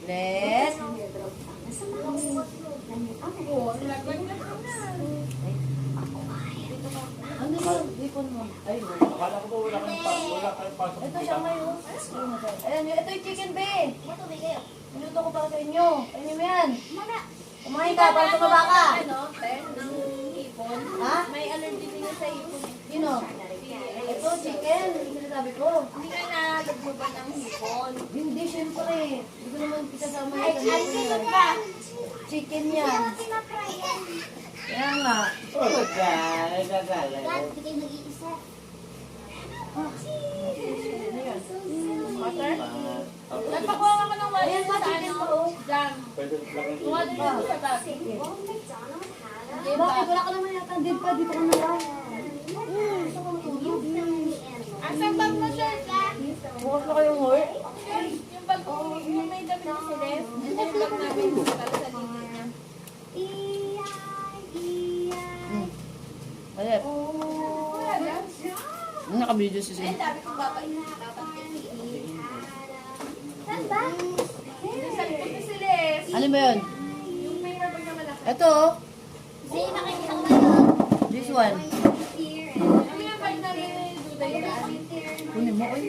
Let. Ano yung lipon mo? Ay, Akala ko ba wala kayong pasok. ito siya ngayon. Ayan, ito yung chicken bay. Minuto ko para sa inyo. Kainin mo yan. Kumain ka para tumaba ka. Ng hipon. Ha? May allergy din sa hipon. Sino? Ito, chicken. Yung sinasabi ko. Hindi ka nalagmuban ng hipon. Hindi, syempre. Hindi ko naman isasama Ay, yung chicken ba? chicken yan. Kaya nga. Water? Nagpakuha ka ng water Ayan, sa chicken ano? pa, oh. Jam. Pwede lang yung Kuha din yung sa bag. Bakit? Wala ka naman yata. Dito pa, dito ka na lang. Asan bag mo, sir? Bukas na kayong hurt. Yung bag ko, yung may damit na si Ref. Yung bag namin para sa linya niya. Ayan. Naka-video si Ay, sabi ko babay. Saan ba? Yung sa likod ni si Ref. Ano ba yun? Yung may rubber na malaki. Ito, oh. Nakikita ko ba yun? This one. Ano yung bag namin? Duday na. Kunin mo, oy.